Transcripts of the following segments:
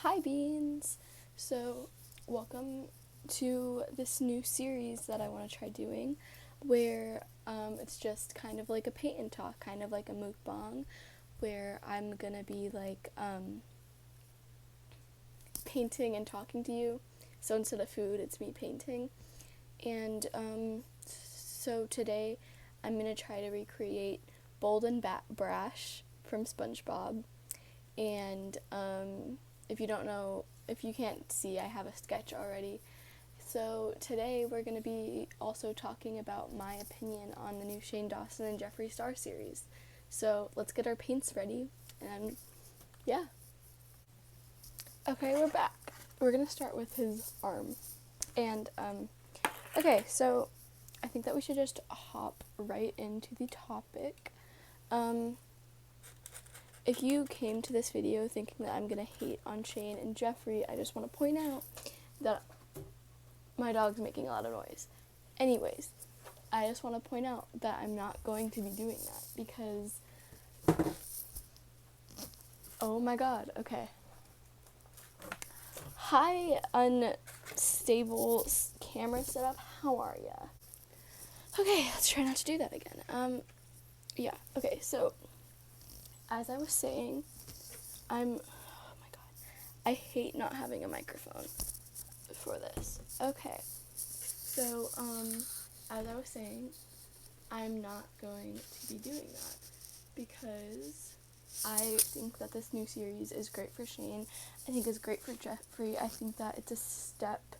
Hi Beans! So, welcome to this new series that I want to try doing where it's just kind of like a paint and talk, kind of like a mukbang, where I'm gonna be like painting and talking to you. So instead of food, it's me painting. And so today I'm gonna try to recreate Bold and Brash from SpongeBob. And if you can't see, I have a sketch already. So today we're going to be also talking about my opinion on the new Shane Dawson and Jeffree Star series. So let's get our paints ready, and yeah. Okay, we're back. We're going to start with his arm. And, okay, so I think that we should just hop right into the topic. If you came to this video thinking that I'm going to hate on Shane and Jeffree, I just want to point out that my dog's making a lot of noise. Anyways, I just want to point out that I'm not going to be doing that because, oh my god, okay. Hi, unstable camera setup, how are ya? Okay, let's try not to do that again. Yeah, okay, so as I was saying, oh my god, I hate not having a microphone for this. Okay, so, as I was saying, I'm not going to be doing that because I think that this new series is great for Shane. I think it's great for Jeffree. I think that it's a step,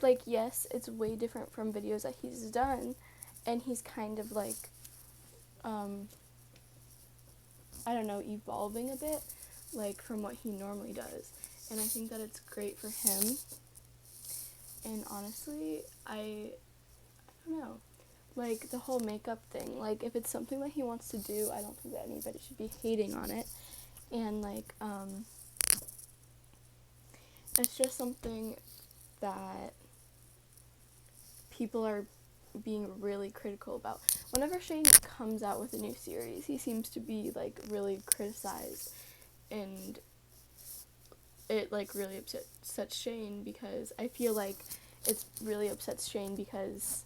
like, yes, it's way different from videos that he's done, and he's kind of like, I don't know, evolving a bit, like, from what he normally does. And I think that it's great for him. And honestly, I don't know. Like, the whole makeup thing, like, if it's something that he wants to do, I don't think that anybody should be hating on it. And, like, it's just something that people are being really critical about. Whenever Shane comes out with a new series, he seems to be, like, really criticized, and it, like, really upsets Shane because I feel like it's really upsets Shane because,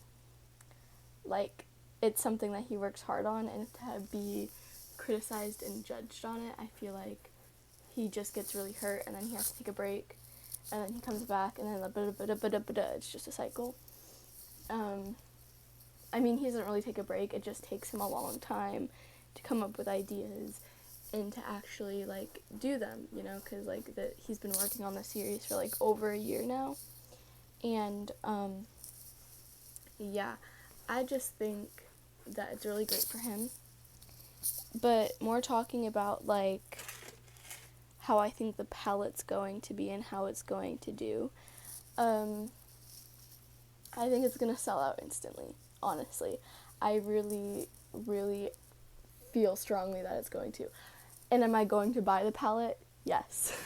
like, it's something that he works hard on, and to be criticized and judged on it, I feel like he just gets really hurt, and then he has to take a break, and then he comes back, and then it's just a cycle. I mean, he doesn't really take a break, it just takes him a long time to come up with ideas and to actually, like, do them, you know, because, like, he's been working on this series for, like, over a year now, and, yeah, I just think that it's really great for him, but more talking about, like, how I think the palette's going to be and how it's going to do, I think it's going to sell out instantly, honestly. I really, really feel strongly that it's going to. And am I going to buy the palette? Yes.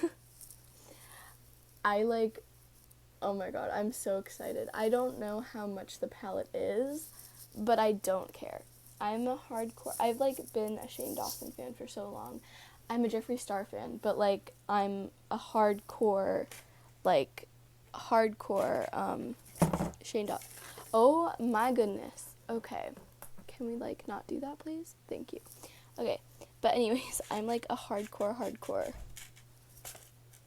Oh my god, I'm so excited. I don't know how much the palette is, but I don't care. I've, like, been a Shane Dawson fan for so long. I'm a Jeffree Star fan, but, like, I'm a hardcore Shane Dawson. Oh my goodness. Okay. Can we, like, not do that, please? Thank you. Okay. But anyways, I'm, like, a hardcore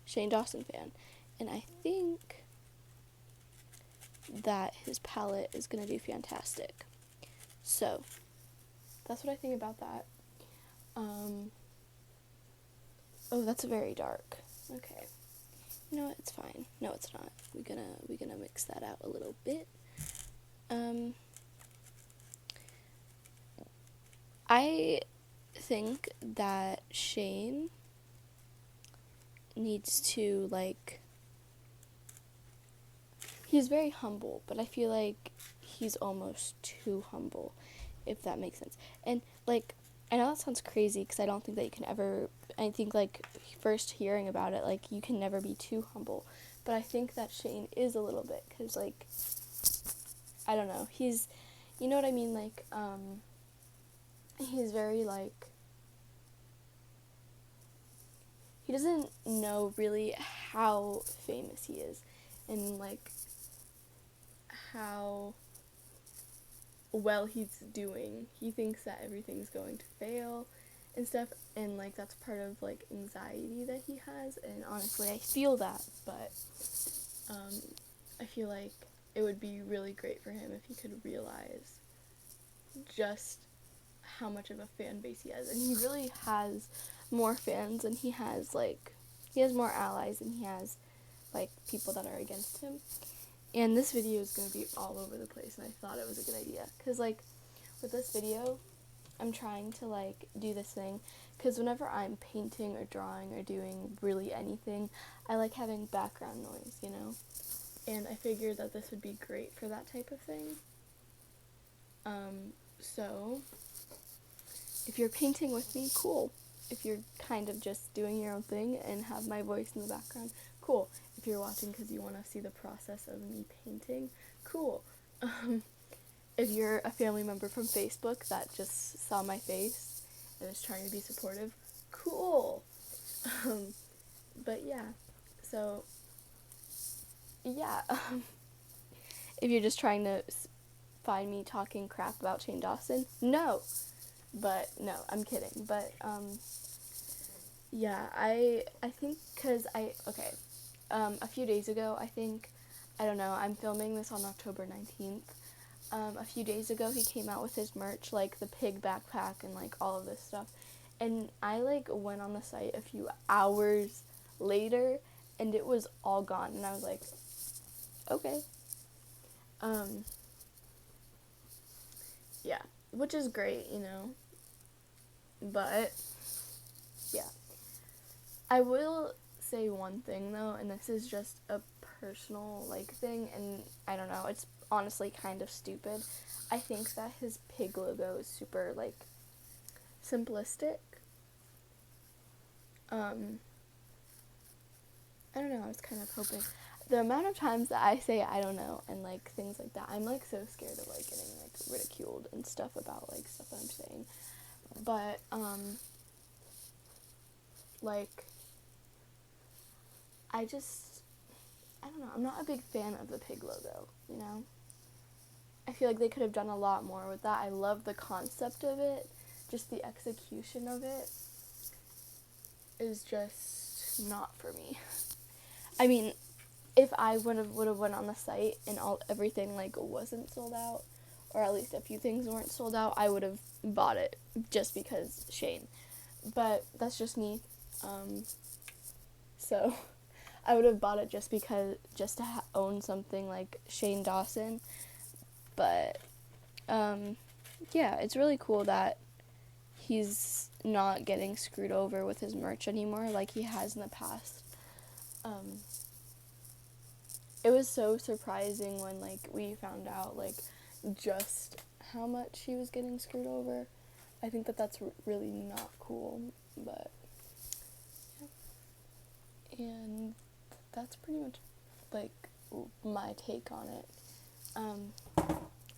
Shane Dawson fan. And I think that his palette is going to do fantastic. So, that's what I think about that. Oh, that's very dark. Okay. You know what? It's fine. No, it's not. We're gonna mix that out a little bit. I think that Shane needs to, like, he's very humble, but I feel like he's almost too humble, if that makes sense. And, like, I know that sounds crazy because I don't think that you can ever, I think, like, first hearing about it, like, you can never be too humble, but I think that Shane is a little bit, because, like, I don't know, he's, you know what I mean, like, he's very, like, he doesn't know really how famous he is and like how well he's doing. He thinks that everything's going to fail and stuff, and like that's part of like anxiety that he has, and honestly I feel that, but I feel like it would be really great for him if he could realize just how much of a fan base he has, and he really has more fans, and he has more allies, and he has like people that are against him. And this video is going to be all over the place, and I thought it was a good idea because like with this video I'm trying to like do this thing because whenever I'm painting or drawing or doing really anything, I like having background noise, you know, and I figured that this would be great for that type of thing. So if you're painting with me, cool. If you're kind of just doing your own thing and have my voice in the background, cool. If you're watching because you want to see the process of me painting, cool. If you're a family member from Facebook that just saw my face and is trying to be supportive, cool. But yeah, so yeah. If you're just trying to find me talking crap about Shane Dawson, no. But no, I'm kidding. But yeah, I think because a few days ago, I don't know, I'm filming this on October 19th. A few days ago, he came out with his merch, like the pig backpack and like all of this stuff. And I like went on the site a few hours later and it was all gone. And I was like, okay. Yeah, which is great, you know. But yeah, I will say one thing though, and this is just a personal like thing, and I don't know, it's honestly kind of stupid. I think that his pig logo is super like simplistic. I don't know, I was kind of hoping the amount of times that I say I don't know and like things like that, I'm like so scared of like getting like ridiculed and stuff about like stuff that I'm saying. But like I don't know, I'm not a big fan of the pig logo, you know? I feel like they could have done a lot more with that. I love the concept of it, just the execution of it is just not for me. I mean, if I would have went on the site and everything like wasn't sold out, or at least a few things weren't sold out, I would have bought it just because Shane. But that's just me. So I would have bought it just to own something like Shane Dawson. But yeah, it's really cool that he's not getting screwed over with his merch anymore like he has in the past. It was so surprising when like we found out like just how much he was getting screwed over. I think that that's really not cool, but yeah. And that's pretty much like my take on it.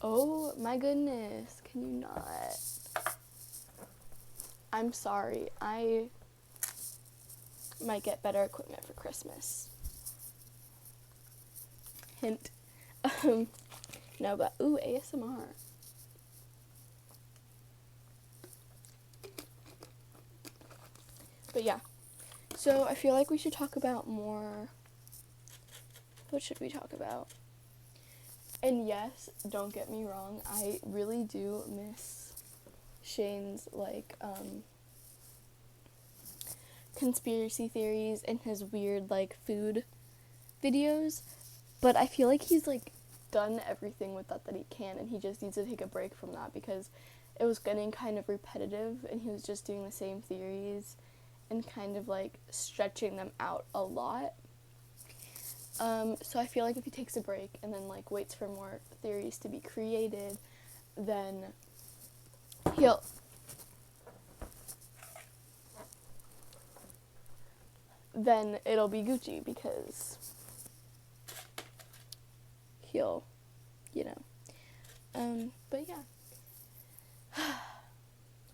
Oh my goodness, can you not? I'm sorry, I might get better equipment for Christmas. Hint. No, but ooh, ASMR. But yeah, so I feel like we should talk about more. What should we talk about? And yes, don't get me wrong, I really do miss Shane's like conspiracy theories and his weird like food videos, but I feel like he's like done everything with that he can, and he just needs to take a break from that because it was getting kind of repetitive and he was just doing the same theories and kind of like stretching them out a lot. So I feel like if he takes a break and then like waits for more theories to be created, then it'll be Gucci because he'll, you know. But yeah.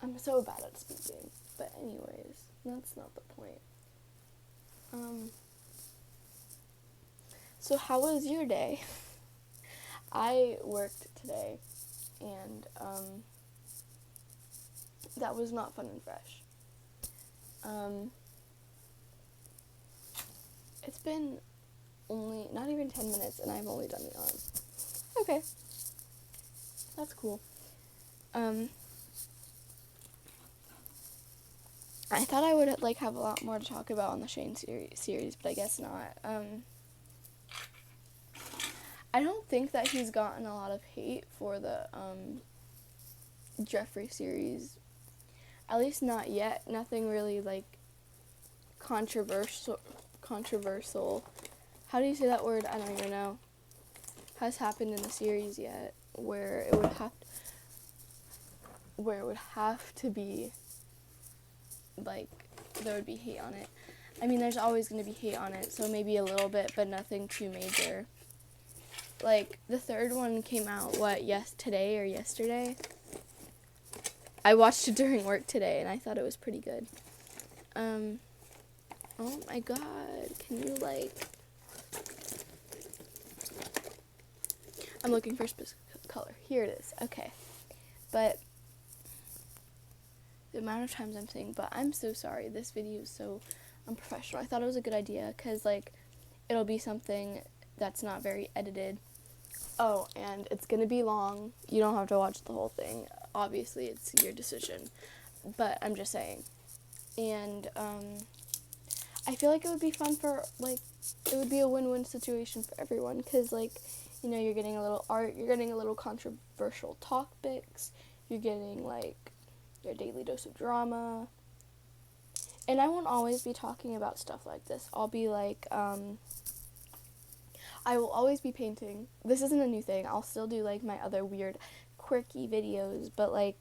I'm so bad at speaking. But anyways, that's not the point. Um, so how was your day? I worked today, and that was not fun and fresh. It's been only, not even 10 minutes, and I've only done the arm. Okay. That's cool. I thought I would have a lot more to talk about on the Shane series, but I guess not. I don't think that he's gotten a lot of hate for the Jeffree series. At least not yet. Nothing really controversial. How do you say that word? I don't even know. Has happened in the series yet where it would have to be there would be hate on it. I mean, there's always going to be hate on it, so maybe a little bit, but nothing too major. The third one came out, today or yesterday? I watched it during work today, and I thought it was pretty good. Oh my god, can you, I'm looking for a specific color. Here it is. Okay. But the amount of times I'm saying, but I'm so sorry. This video is so unprofessional. I thought it was a good idea because, it'll be something that's not very edited. Oh, and it's going to be long. You don't have to watch the whole thing. Obviously, it's your decision. But I'm just saying. And, I feel like it would be fun for, it would be a win-win situation for everyone because, you're getting a little art, you're getting a little controversial topics, you're getting, your daily dose of drama. And I won't always be talking about stuff like this. I'll be I will always be painting. This isn't a new thing. I'll still do my other weird quirky videos, but I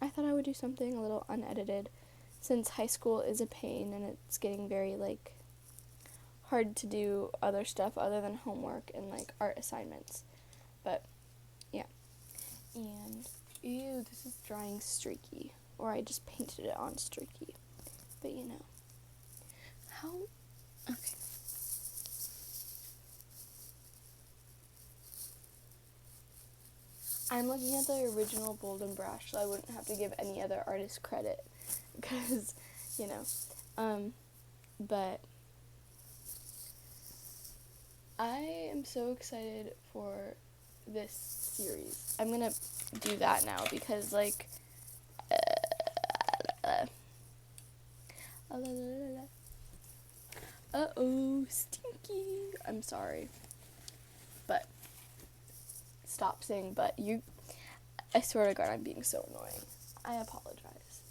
thought I would do something a little unedited since high school is a pain and it's getting very hard to do other stuff other than homework and art assignments. But yeah. And ew, this is drying streaky, or I just painted it on streaky. But how okay. I'm looking at the original Bold and Brash, so I wouldn't have to give any other artist credit, because, but I am so excited for this series. I'm gonna do that now, because, uh-oh, stinky. I'm sorry. But stop saying but. I swear to God, I'm being so annoying. I apologize.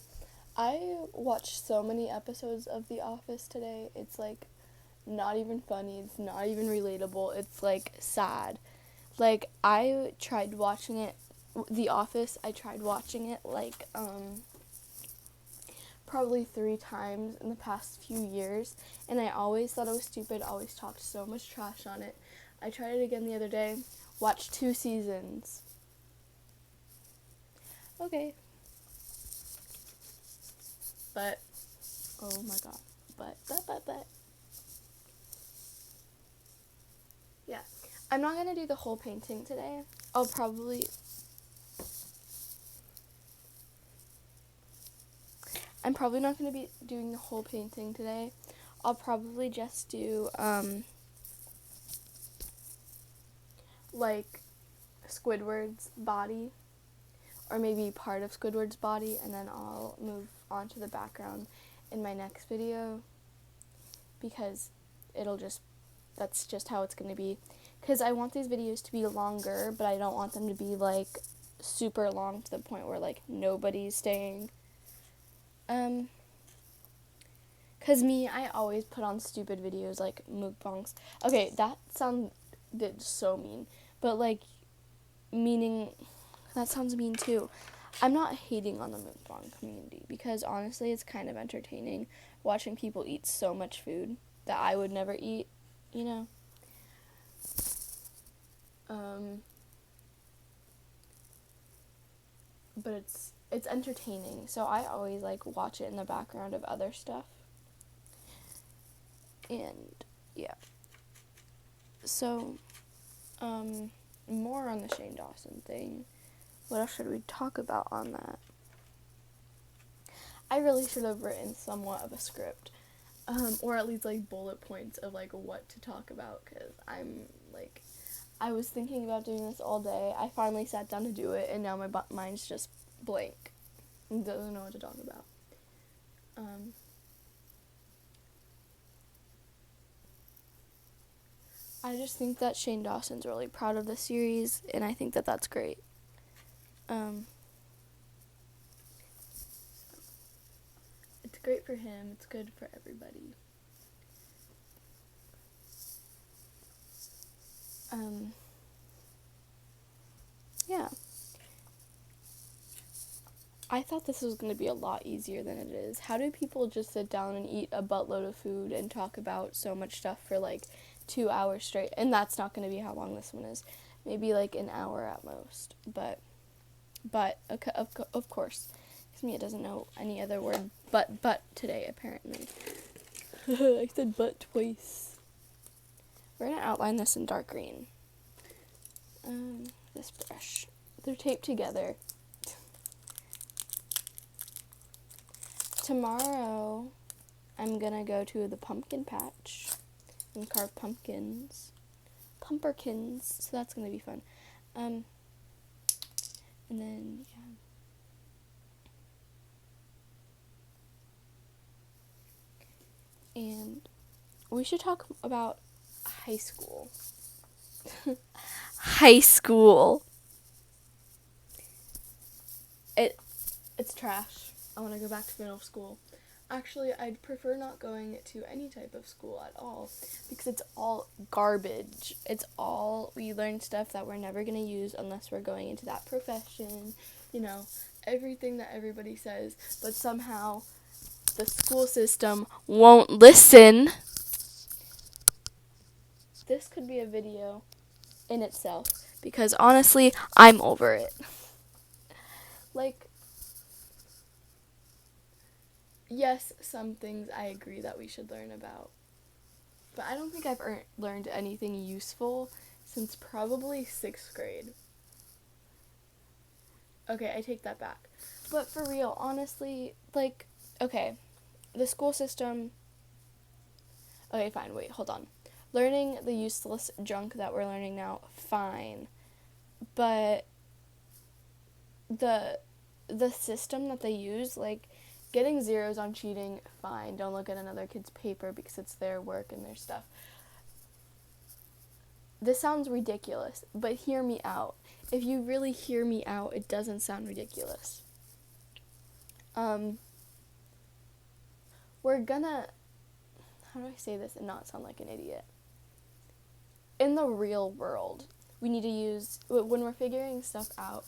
I watched so many episodes of The Office today. It's not even funny. It's not even relatable. It's sad. I tried watching it, The Office, I tried watching it probably 3 times in the past few years, and I always thought it was stupid, always talked so much trash on it. I tried it again the other day, watched 2 seasons. Okay. But, oh my god, but. Yeah, I'm not gonna do the whole painting today. I'm probably not going to be doing the whole painting today. I'll probably just do, Squidward's body, or maybe part of Squidward's body, and then I'll move on to the background in my next video, because that's just how it's going to be. Because I want these videos to be longer, but I don't want them to be, super long to the point where, nobody's staying. Cause I always put on stupid videos like mukbangs. Okay, that sounded so mean, but that sounds mean too. I'm not hating on the mukbang community, because honestly, it's kind of entertaining watching people eat so much food that I would never eat, But it's entertaining, so I always watch it in the background of other stuff. And yeah. So, more on the Shane Dawson thing. What else should we talk about on that? I really should have written somewhat of a script, or at least like bullet points of like what to talk about, because I was thinking about doing this all day. I finally sat down to do it, and now my mind's just blank. It doesn't know what to talk about. I just think that Shane Dawson's really proud of the series, and I think that that's great. It's great for him. It's good for everybody. Yeah. I thought this was going to be a lot easier than it is. How do people just sit down and eat a buttload of food and talk about so much stuff for like 2 hours straight? And that's not going to be how long this one is. Maybe like an hour at most. But okay, of course. Because Mia doesn't know any other word but today, apparently. I said but twice. We're going to outline this in dark green. This brush. They're taped together. Tomorrow, I'm gonna go to the pumpkin patch and carve pumpkins. So that's gonna be fun. And then, yeah. And we should talk about high school. High school. It's trash. I want to go back to middle school. Actually, I'd prefer not going to any type of school at all, because it's all garbage. We learn stuff that we're never going to use unless we're going into that profession. You know, everything that everybody says, but somehow the school system won't listen. This could be a video in itself, because honestly, I'm over it. Yes, some things I agree that we should learn about, but I don't think I've learned anything useful since probably 6th grade. Okay, I take that back. But for real, honestly, okay, the school system... Okay, fine, wait, hold on. Learning the useless junk that we're learning now, fine. But the system that they use, getting zeros on cheating, fine. Don't look at another kid's paper because it's their work and their stuff. This sounds ridiculous, but hear me out. If you really hear me out, it doesn't sound ridiculous. We're gonna... How do I say this and not sound like an idiot? In the real world, we need to use... When we're figuring stuff out,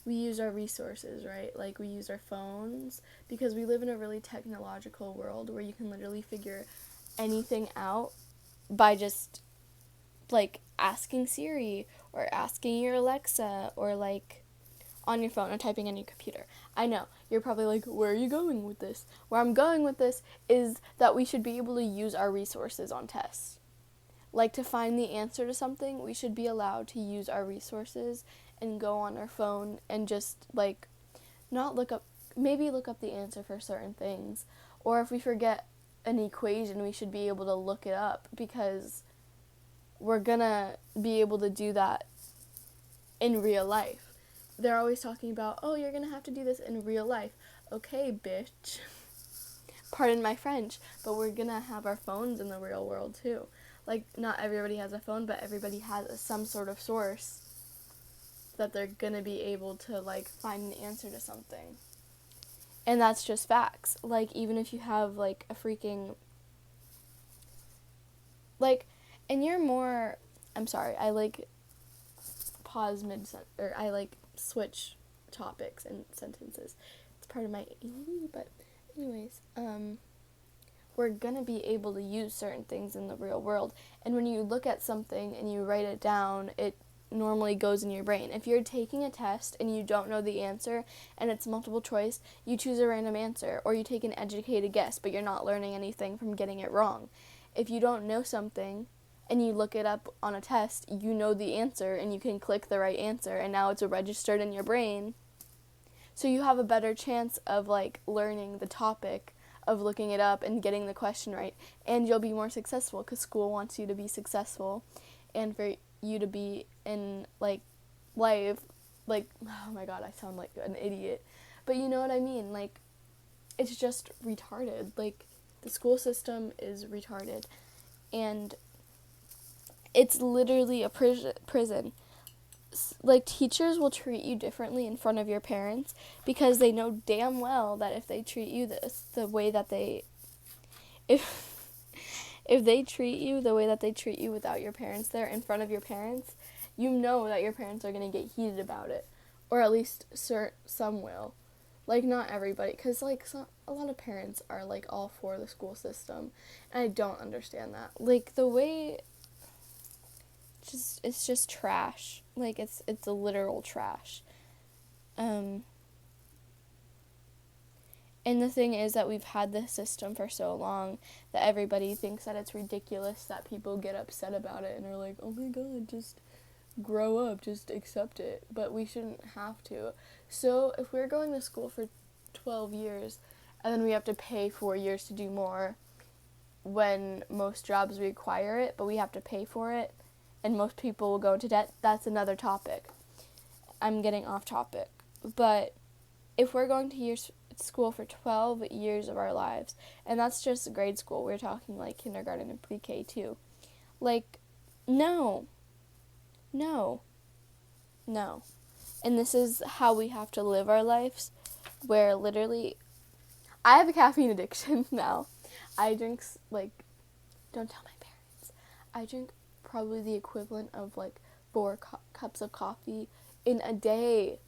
we use our resources, right? We use our phones, because we live in a really technological world where you can literally figure anything out by just, asking Siri or asking your Alexa or, on your phone or typing on your computer. I know, you're probably like, where are you going with this? Where I'm going with this is that we should be able to use our resources on tests. To find the answer to something, we should be allowed to use our resources and go on our phone and just, not look up the answer for certain things. Or if we forget an equation, we should be able to look it up, because we're gonna be able to do that in real life. They're always talking about, oh, you're gonna have to do this in real life. Okay, bitch. Pardon my French, but we're gonna have our phones in the real world too. Not everybody has a phone, but everybody has some sort of source that they're gonna be able to, find an answer to something. And that's just facts. Even if you have, a freaking... and you're more... I'm sorry, I, pause or I, switch topics and sentences. It's part of my... But, anyways, we're gonna be able to use certain things in the real world. And when you look at something and you write it down, it normally goes in your brain. If you're taking a test and you don't know the answer and it's multiple choice, you choose a random answer, or you take an educated guess, but you're not learning anything from getting it wrong. if you don't know something and you look it up on a test, you know the answer and you can click the right answer, and now it's registered in your brain. So you have a better chance of like learning the topic, of looking it up and getting the question right, and you'll be more successful because school wants you to be successful and for you to be in like life, like, oh my god, I sound like an idiot, but you know what I mean, like, it's just retarded. Like, the school system is retarded, and it's literally a prison. Like, teachers will treat you differently in front of your parents because they know damn well that if they treat you the way that they, if they treat you the way that they treat you without your parents there in front of your parents, you know that your parents are going to get heated about it, or at least some will. Like, not everybody, because like a lot of parents are like all for the school system, and I don't understand that. Like, the way, it's just trash. Like, it's a literal trash. And the thing is that we've had this system for so long that everybody thinks that it's ridiculous that people get upset about it and are like, oh my god, just grow up, just accept it. But we shouldn't have to. So if we're going to school for 12 years and then we have to pay 4 years to do more when most jobs require it, but we have to pay for it, and most people will go into debt, that's another topic. I'm getting off topic. But if we're going to school for 12 years of our lives, and that's just grade school, we're talking like kindergarten and pre-K too. Like, no. And this is how we have to live our lives, where literally, I have a caffeine addiction now. I drink, like, don't tell my parents, I drink probably the equivalent of like 4 cups of coffee in a day.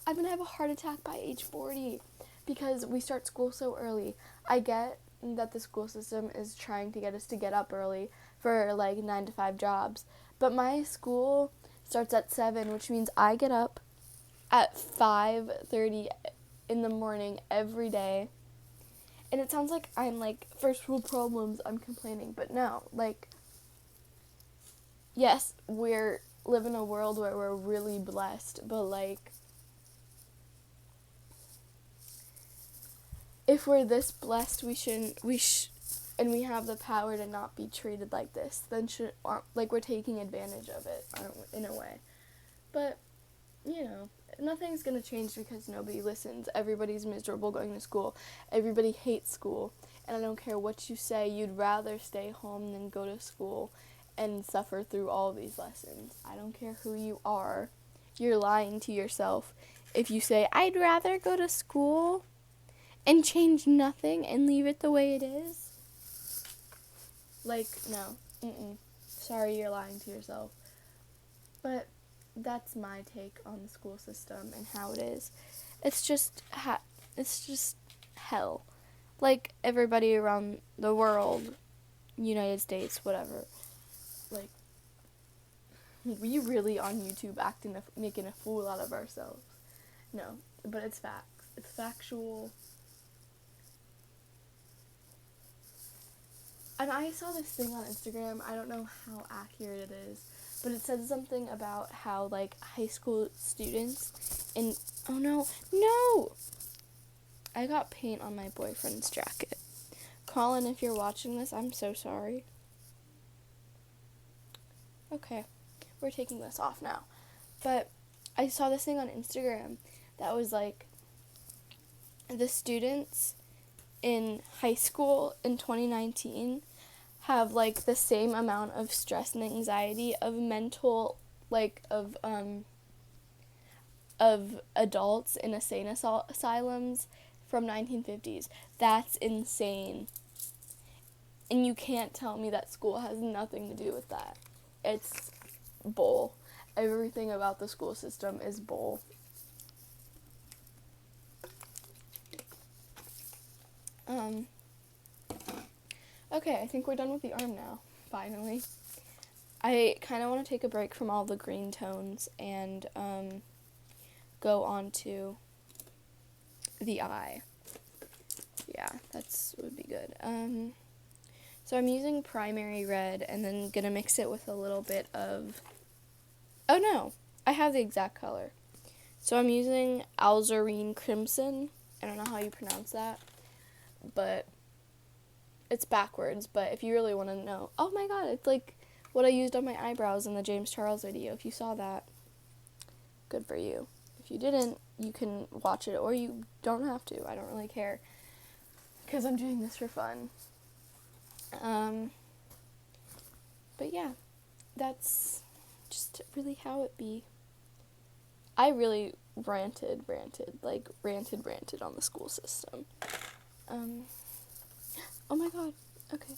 I'm gonna have a heart attack by age 40 because we start school so early. I get that the school system is trying to get us to get up early for like 9 to 5 jobs, but my school starts at 7, which means I get up at 5:30 in the morning every day. And it sounds like I'm like, first world problems, I'm complaining, but no, like, yes, we're live in a world where we're really blessed, but like, if we're this blessed, and we have the power to not be treated like this, then like, we're taking advantage of it, aren't we, in a way. But, you know, nothing's gonna change because nobody listens. Everybody's miserable going to school. Everybody hates school. And I don't care what you say, you'd rather stay home than go to school and suffer through all these lessons. I don't care who you are. You're lying to yourself if you say, I'd rather go to school and change nothing and leave it the way it is. Like, no. Sorry, you're lying to yourself. But that's my take on the school system and how it is. It's just hell. Like, everybody around the world, United States, whatever, like, we really on YouTube making a fool out of ourselves. No, but it's facts. It's factual. And I saw this thing on Instagram, I don't know how accurate it is, but it said something about how, like, high school students oh no! I got paint on my boyfriend's jacket. Colin, if you're watching this, I'm so sorry. Okay, we're taking this off now. But I saw this thing on Instagram that was like, the students in high school in 2019 have like the same amount of stress and anxiety of mental, like, of adults in insane asylums from 1950s. That's insane. And you can't tell me that school has nothing to do with that. It's bull. Everything about the school system is bull. Okay, I think we're done with the arm now, finally. I kind of want to take a break from all the green tones and go on to the eye. Yeah, would be good. So I'm using primary red and then gonna mix it with a little bit of, oh no, I have the exact color. So I'm using Alzarine Crimson. I don't know how you pronounce that, but it's backwards. But if you really want to know, oh my god, it's like what I used on my eyebrows in the James Charles video. If you saw that, good for you. If you didn't, you can watch it, or you don't have to. I don't really care, because I'm doing this for fun. But yeah, that's just really how it be. I really ranted on the school system. Oh my god, okay.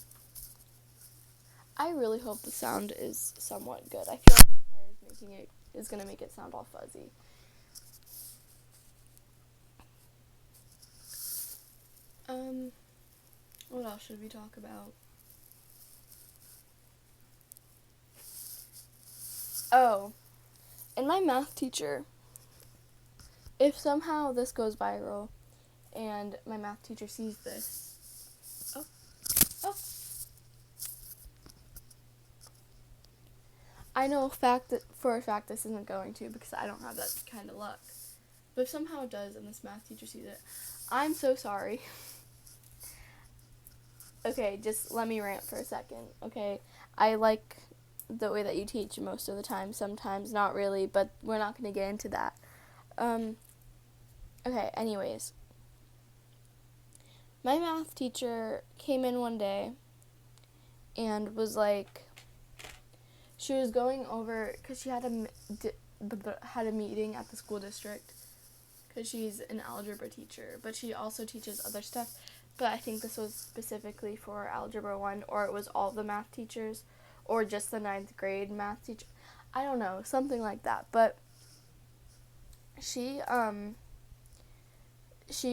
I really hope the sound is somewhat good. I feel like my hair is gonna make it sound all fuzzy. What else should we talk about? Oh, and my math teacher, if somehow this goes viral and my math teacher sees this, oh, I know for a fact this isn't going to, because I don't have that kind of luck. But if somehow it does and this math teacher sees it, I'm so sorry. Okay, just let me rant for a second, okay? I like the way that you teach most of the time, sometimes not really, but we're not going to get into that. Okay, anyways. My math teacher came in one day and was like, she was going over, because she had a meeting at the school district, because she's an algebra teacher, but she also teaches other stuff. But I think this was specifically for Algebra 1, or it was all the math teachers, or just the 9th grade math teacher. I don't know, something like that. But she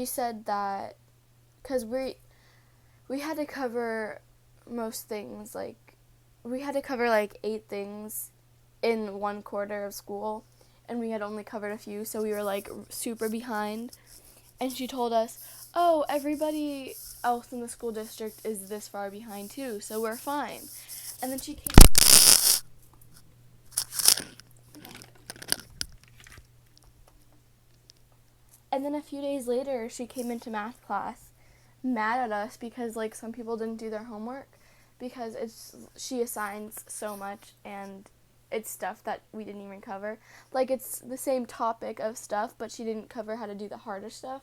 said that, because we had to cover most things, like, we had to cover, 8 things in 1 quarter of school, and we had only covered a few, so we were, super behind. And she told us, oh, everybody else in the school district is this far behind too, so we're fine. And then she came... And then a few days later, she came into math class mad at us because, some people didn't do their homework, because she assigns so much, and it's stuff that we didn't even cover. It's the same topic of stuff, but she didn't cover how to do the harder stuff.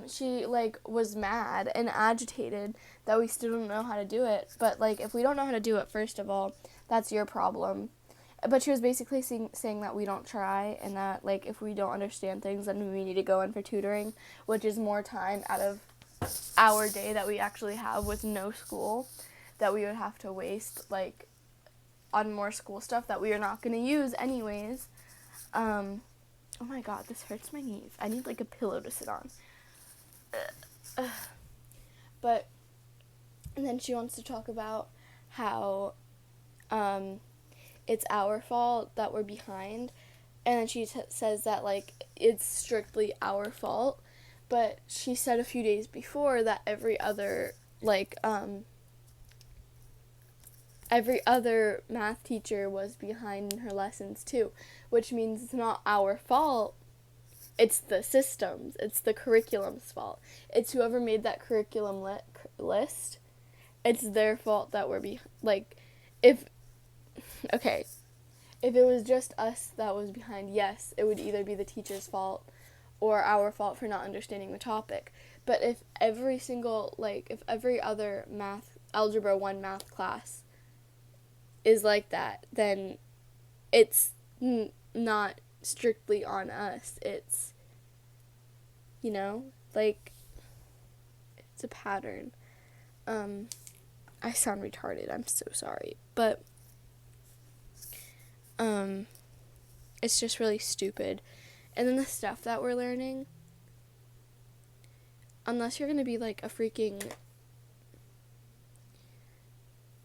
She, was mad and agitated that we still don't know how to do it. But, if we don't know how to do it, first of all, that's your problem. But she was basically saying that we don't try, and that, if we don't understand things, then we need to go in for tutoring, which is more time out of our day that we actually have with no school, that we would have to waste, on more school stuff that we are not going to use anyways. Oh my god, this hurts my knees. I need, a pillow to sit on. But, and then she wants to talk about how, it's our fault that we're behind, and then she says that, it's strictly our fault, but she said a few days before that every other math teacher was behind in her lessons too, which means it's not our fault. It's the system's, it's the curriculum's fault. It's whoever made that curriculum list. It's their fault that we're if it was just us that was behind, yes, it would either be the teacher's fault or our fault for not understanding the topic. But if every other Algebra 1 math class is like that, then it's not strictly on us. It's, it's a pattern. I sound retarded. I'm so sorry. But, it's just really stupid. And then the stuff that we're learning, unless you're going to be, a freaking,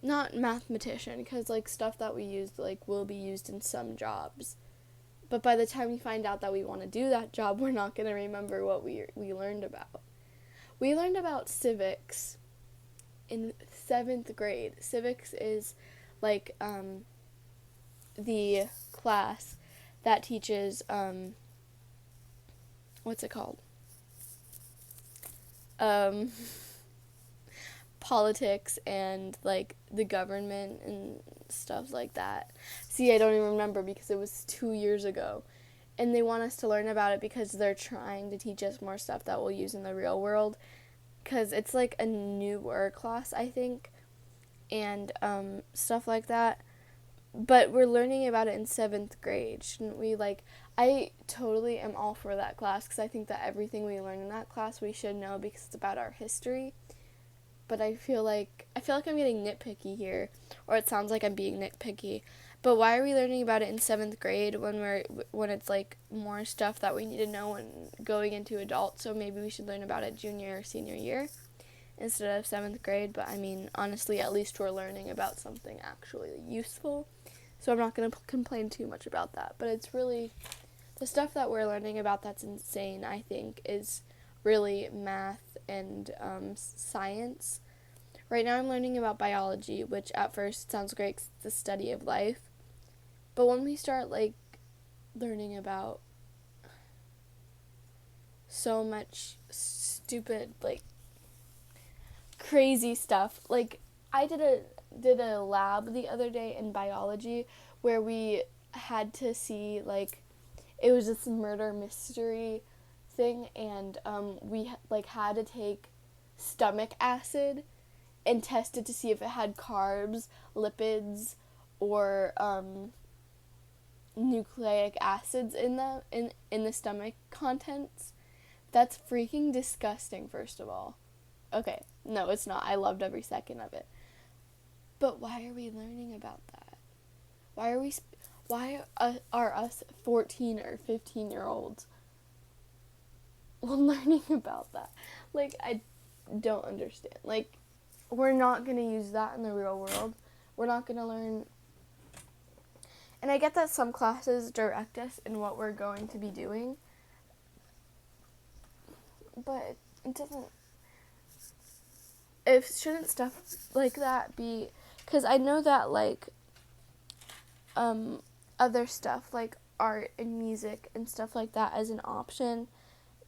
not mathematician, because, stuff that we use, will be used in some jobs. But by the time we find out that we want to do that job, we're not going to remember what we learned about. We learned about civics in 7th grade. Civics is like the class that teaches what's it called? Politics and like the government and stuff like that. See, I don't even remember because it was 2 years ago. And they want us to learn about it because they're trying to teach us more stuff that we'll use in the real world. Because it's like a newer class, I think, and stuff like that. But we're learning about it in 7th grade. Shouldn't we, like, I totally am all for that class because I think that everything we learn in that class we should know because it's about our history. But I feel like I'm getting nitpicky here, or it sounds like I'm being nitpicky. But why are we learning about it in 7th grade when it's like more stuff that we need to know when going into adult? So maybe we should learn about it junior or senior year instead of 7th grade. But I mean, honestly, at least we're learning about something actually useful. So I'm not going to complain too much about that. But it's really, the stuff that we're learning about that's insane, I think, is really math and science. Right now I'm learning about biology, which at first sounds great 'cause it's the study of life. But when we start, like, learning about so much stupid, like, crazy stuff, like, I did a lab the other day in biology where we had to see, like, it was this murder mystery thing, and we like had to take stomach acid and test it to see if it had carbs, lipids, or nucleic acids in the stomach contents. That's freaking disgusting, first of all. Okay, no, it's not. I loved every second of it. But why are we learning about that? Why are us 14 or 15-year-olds learning about that? Like, I don't understand. Like, we're not going to use that in the real world. We're not going to learn. And I get that some classes direct us in what we're going to be doing. But it doesn't. Shouldn't stuff like that be. Because I know that, like, other stuff, like art and music and stuff like that, as an option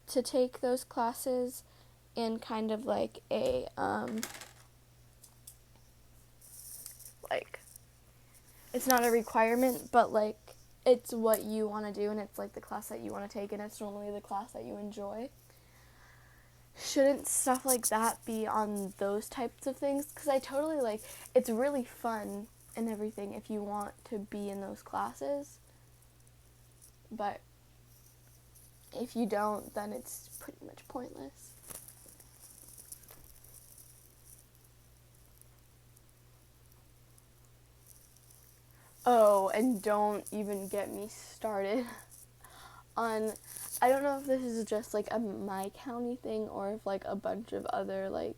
to take those classes and kind of like a, like, it's not a requirement, but, like, it's what you want to do, and it's, like, the class that you want to take, and it's normally the class that you enjoy. Shouldn't stuff like that be on those types of things? Because I totally, like, it's really fun and everything if you want to be in those classes. But if you don't, then it's pretty much pointless. Oh, and don't even get me started on, I don't know if this is just, like, a my county thing or if, like, a bunch of other, like,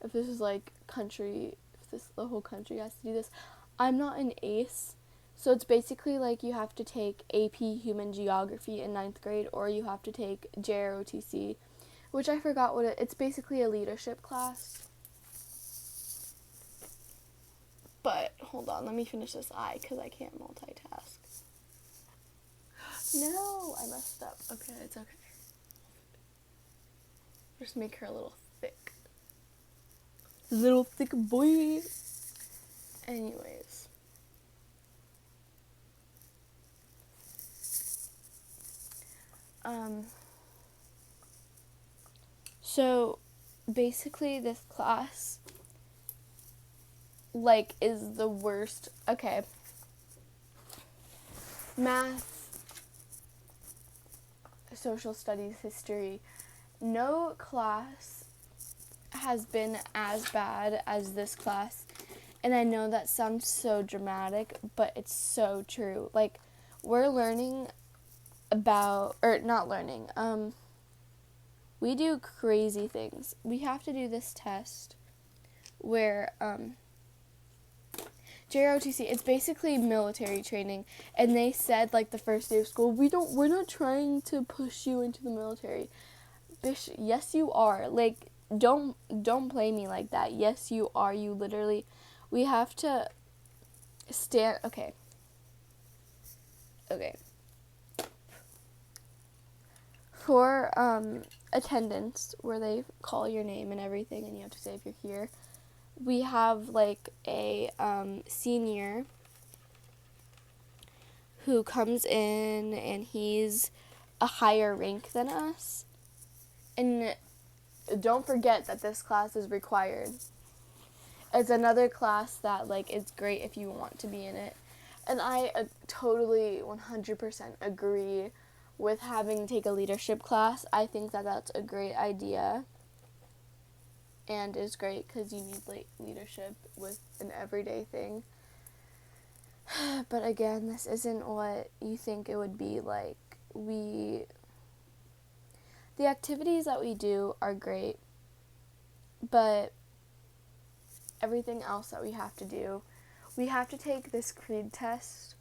if this is, like, the whole country has to do this. I'm not an ace, so it's basically, like, you have to take AP Human Geography in 9th grade, or you have to take JROTC, which I forgot what it's basically a leadership class. But, hold on, let me finish this eye, because I can't multitask. No, I messed up. Okay, it's okay. Just make her a little thick. Little thick boy. Anyways. So, basically, this class, like, is the worst. Okay. Math, social studies, history. No class has been as bad as this class. And I know that sounds so dramatic, but it's so true. Like, we're learning about, or not learning, we do crazy things. We have to do this test where, JROTC, it's basically military training, and they said, like, the first day of school, we're not trying to push you into the military. Bish, yes you are. Like, don't play me like that. Yes, you are. You literally, we have to stand. Okay. For attendance, where they call your name and everything, and you have to say if you're here, we have like a senior who comes in, and he's a higher rank than us. And don't forget that this class is required. It's another class that, like, it's great if you want to be in it. And I totally 100% agree with having to take a leadership class. I think that that's a great idea. And is great because you need, like, leadership with an everyday thing. But again, this isn't what you think it would be like. The activities that we do are great, but everything else that we have to do, we have to take this creed test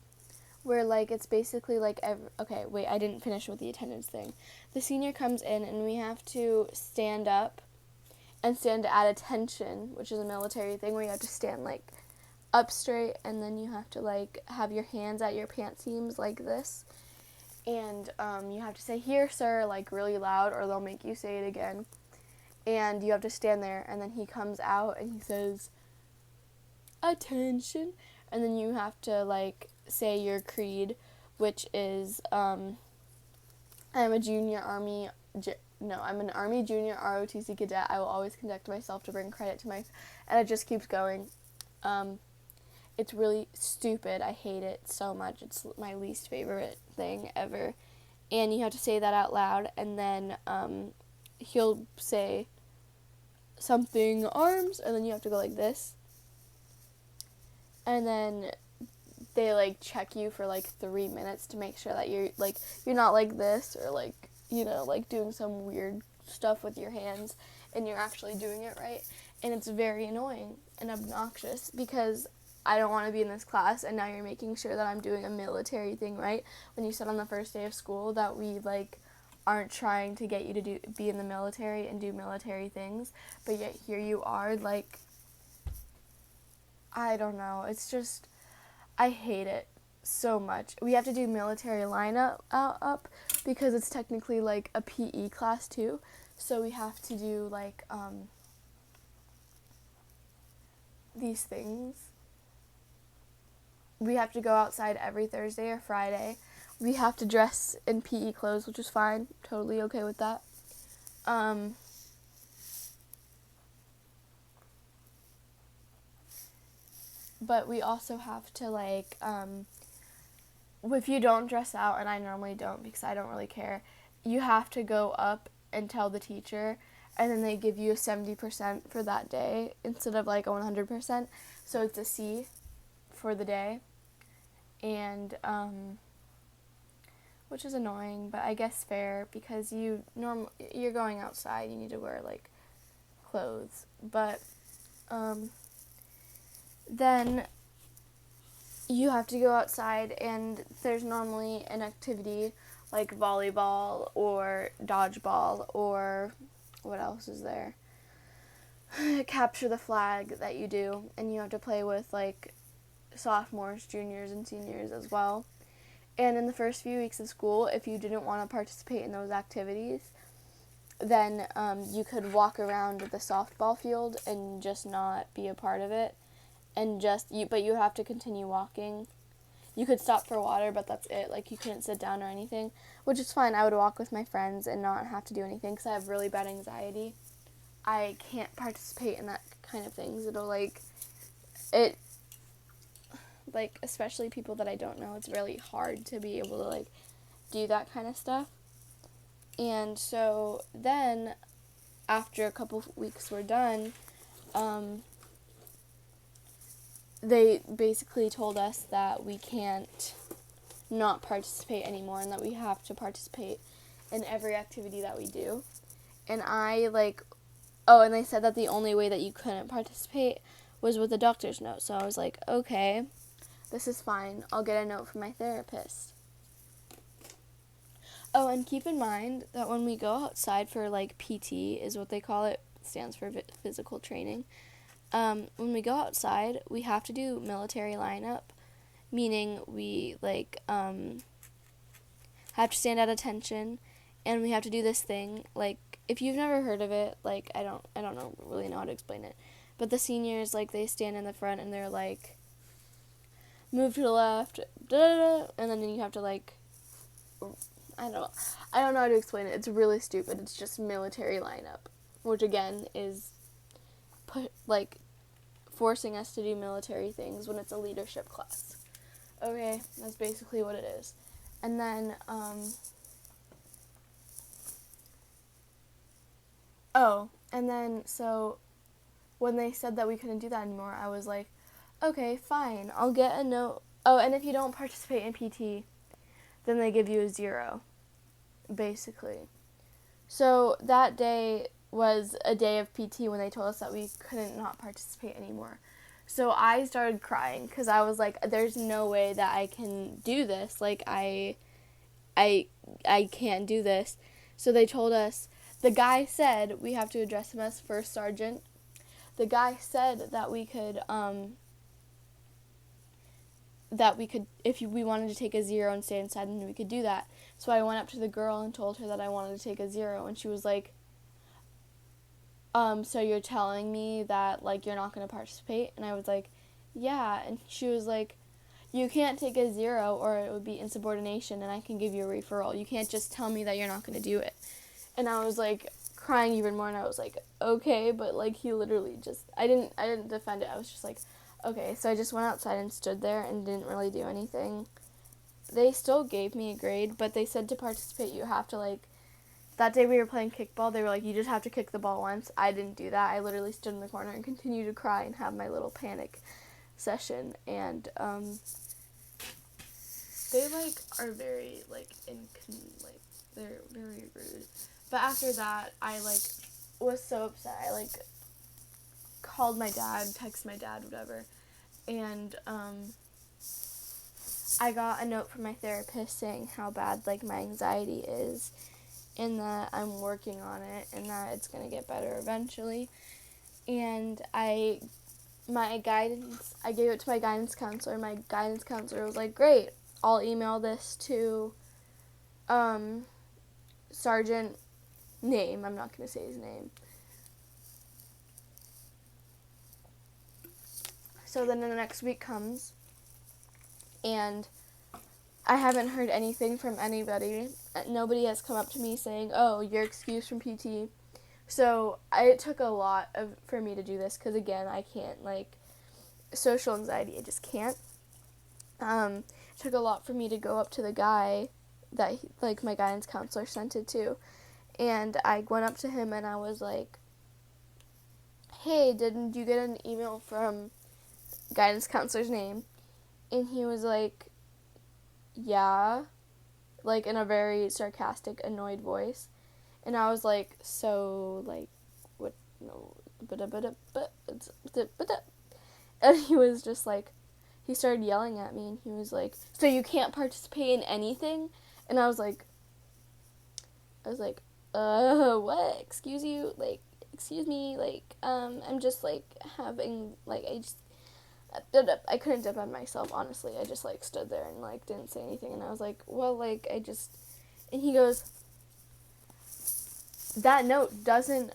where, like, it's basically like okay, wait, I didn't finish with the attendance thing. The senior comes in and we have to stand up and stand at attention, which is a military thing where you have to stand, like, up straight, and then you have to, like, have your hands at your pant seams like this, and you have to say, "Here, sir," like, really loud, or they'll make you say it again. And you have to stand there, and then he comes out and he says, "Attention," and then you have to, like, say your creed, which is I'm an Army Junior ROTC cadet. I will always conduct myself to bring credit to my, and it just keeps going. It's really stupid. I hate it so much. It's my least favorite thing ever. And you have to say that out loud, and then he'll say something, "Arms," and then you have to go like this. And then they, like, check you for, like, 3 minutes to make sure that you're not like this, or, like, you know, like, doing some weird stuff with your hands, and you're actually doing it right. And it's very annoying and obnoxious because I don't want to be in this class, and now you're making sure that I'm doing a military thing right when you said on the first day of school that we, like, aren't trying to get you to be in the military and do military things, but yet here you are. Like, I don't know, it's just, I hate it so much. We have to do military lineup up because it's technically, like, a PE class too, so we have to do, like, these things. We have to go outside every Thursday or Friday. We have to dress in PE clothes, which is fine. Totally okay with that. But we also have to, like, if you don't dress out, and I normally don't because I don't really care, you have to go up and tell the teacher, and then they give you a 70% for that day instead of, like, a 100%. So it's a C for the day. And, which is annoying, but I guess fair because you're going outside, you need to wear, like, clothes. But, then you have to go outside, and there's normally an activity like volleyball or dodgeball, or what else is there? Capture the flag that you do, and you have to play with, like, sophomores, juniors, and seniors as well. And in the first few weeks of school, if you didn't want to participate in those activities, then you could walk around the softball field and just not be a part of it, and but you have to continue walking. You could stop for water, but that's it. Like, you couldn't sit down or anything, which is fine. I would walk with my friends and not have to do anything because I have really bad anxiety. I can't participate in that kind of things. It'll, like, especially people that I don't know, it's really hard to be able to, like, do that kind of stuff. And so then, after a couple weeks were done, they basically told us that we can't not participate anymore, and that we have to participate in every activity that we do. And and they said that the only way that you couldn't participate was with a doctor's note. So I was like, okay, this is fine. I'll get a note from my therapist. Oh, and keep in mind that when we go outside for, like, PT is what they call it, stands for physical training. When we go outside, we have to do military lineup, meaning we have to stand at attention, and we have to do this thing. Like, if you've never heard of it, like, I don't really know how to explain it, but the seniors, like, they stand in the front and they're like, move to the left, and then you have to, like, I don't know how to explain it. It's really stupid. It's just military lineup, which again is forcing us to do military things when it's a leadership class. Okay, that's basically what it is. And then so when they said that we couldn't do that anymore, I was like, okay, fine, I'll get a note. Oh, and if you don't participate in PT, then they give you a 0, basically. So that day was a day of PT when they told us that we couldn't not participate anymore. So I started crying because I was like, there's no way that I can do this. Like, I can't do this. So they told us, the guy said, we have to address him as first sergeant. The guy said that we could, if we wanted to take a 0 and stay inside, then we could do that. So I went up to the girl and told her that I wanted to take a 0, and she was like, so you're telling me that, like, you're not going to participate? And I was like, yeah. And she was like, you can't take a 0 or it would be insubordination and I can give you a referral. You can't just tell me that you're not going to do it. And I was, like, crying even more, and I was like, okay, but, like, he literally just, I didn't defend it. I was just like, okay. So I just went outside and stood there and didn't really do anything. They still gave me a grade, but they said to participate you have to, like, that day we were playing kickball, they were like, you just have to kick the ball once. I didn't do that. I literally stood in the corner and continued to cry and have my little panic session. And they, like, are very, like, they're very rude. But after that, I, like, was so upset. I, like, called my dad, texted my dad, whatever. And I got a note from my therapist saying how bad, like, my anxiety is, and that I'm working on it, and that it's going to get better eventually. And I gave it to my guidance counselor. My guidance counselor was like, great, I'll email this to Sergeant name. I'm not going to say his name. So then the next week comes, and I haven't heard anything from anybody. Nobody has come up to me saying, oh, you're excused from PT. So it took a lot for me to do this because, again, I can't, like, social anxiety, I just can't. It took a lot for me to go up to the guy that, my guidance counselor sent it to. And I went up to him and I was like, hey, didn't you get an email from guidance counselor's name? And he was like, yeah, like, in a very sarcastic, annoyed voice. And I was like, so, like, what, no, and he was just like, he started yelling at me, and he was like, so you can't participate in anything? And I was like, what, excuse you, like, excuse me, like, I'm just, like, having, like, I couldn't defend myself, honestly. I just, like, stood there and, like, didn't say anything, and I was like, well, like, and he goes, that note doesn't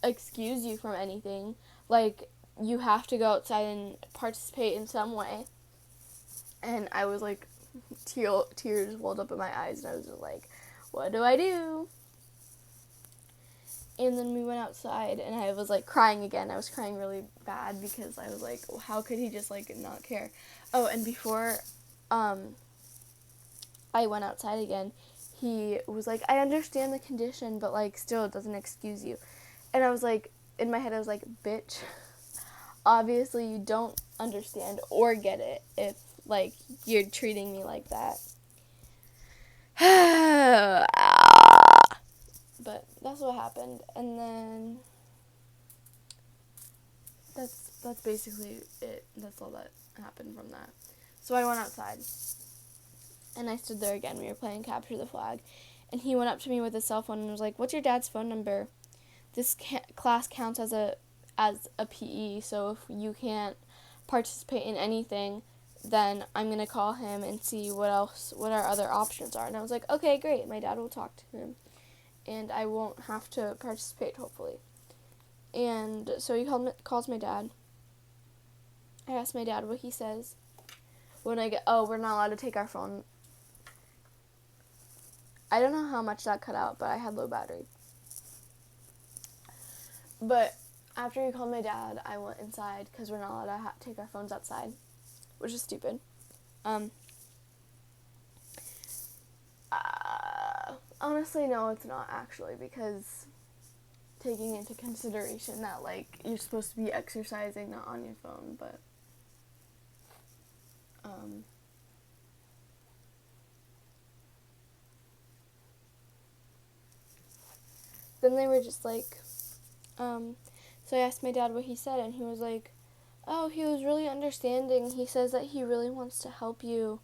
excuse you from anything. Like, you have to go outside and participate in some way. And I was, like, tears welled up in my eyes, and I was just like, what do I do? And then we went outside, and I was, like, crying again. I was crying really bad because I was like, how could he just, like, not care? Oh, and before I went outside again, he was like, I understand the condition, but, like, still, it doesn't excuse you. And I was like, in my head, I was like, bitch, obviously you don't understand or get it if, like, you're treating me like that. But that's what happened, and then that's basically it. That's all that happened from that. So I went outside, and I stood there again. We were playing Capture the Flag, and he went up to me with his cell phone and was like, what's your dad's phone number? this class counts as a PE, so if you can't participate in anything, then I'm going to call him and see what our other options are. And I was like, okay, great. My dad will talk to him, and I won't have to participate, hopefully. And so he calls my dad. I asked my dad what he says. When I get, we're not allowed to take our phone. I don't know how much that cut out, but I had low battery. But after he called my dad, I went inside because we're not allowed to take our phones outside, which is stupid. Honestly, no, it's not actually, because taking into consideration that, like, you're supposed to be exercising, not on your phone, but, then they were just like, so I asked my dad what he said, and he was like, oh, he was really understanding. He says that he really wants to help you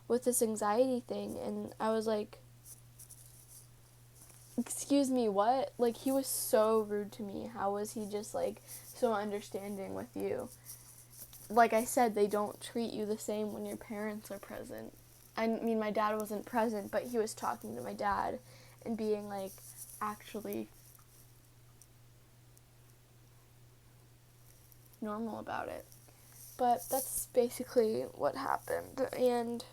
with this anxiety thing. And I was like, excuse me, what? Like, he was so rude to me. How was he just, like, so understanding with you? Like I said, they don't treat you the same when your parents are present. I mean, my dad wasn't present, but he was talking to my dad and being, like, actually normal about it. But that's basically what happened. And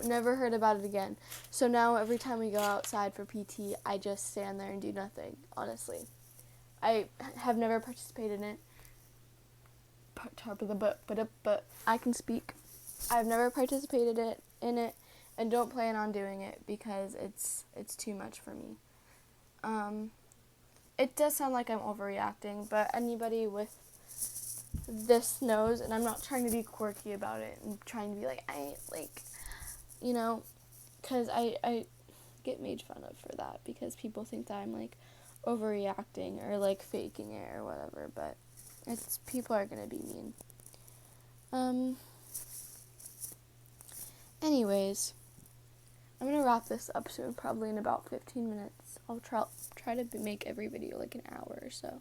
never heard about it again. So now every time we go outside for PT, I just stand there and do nothing, honestly. I have never participated in it. But I can speak. I've never participated in it and don't plan on doing it because it's too much for me. It does sound like I'm overreacting, but anybody with this knows, and I'm not trying to be quirky about it. I'm trying to be like, because I get made fun of for that because people think that I'm, like, overreacting or, like, faking it or whatever, but people are gonna be mean. Anyways, I'm gonna wrap this up soon, probably in about 15 minutes. I'll try to make every video like an hour or so.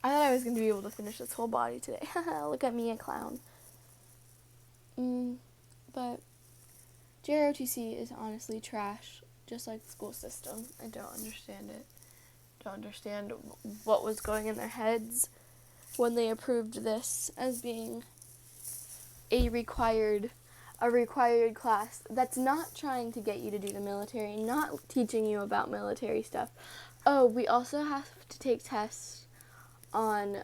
I thought I was gonna be able to finish this whole body today. Look at me, a clown. But JROTC is honestly trash, just like the school system. I don't understand it. Don't understand what was going in their heads when they approved this as being a required class that's not trying to get you to do the military, not teaching you about military stuff. Oh, we also have to take tests on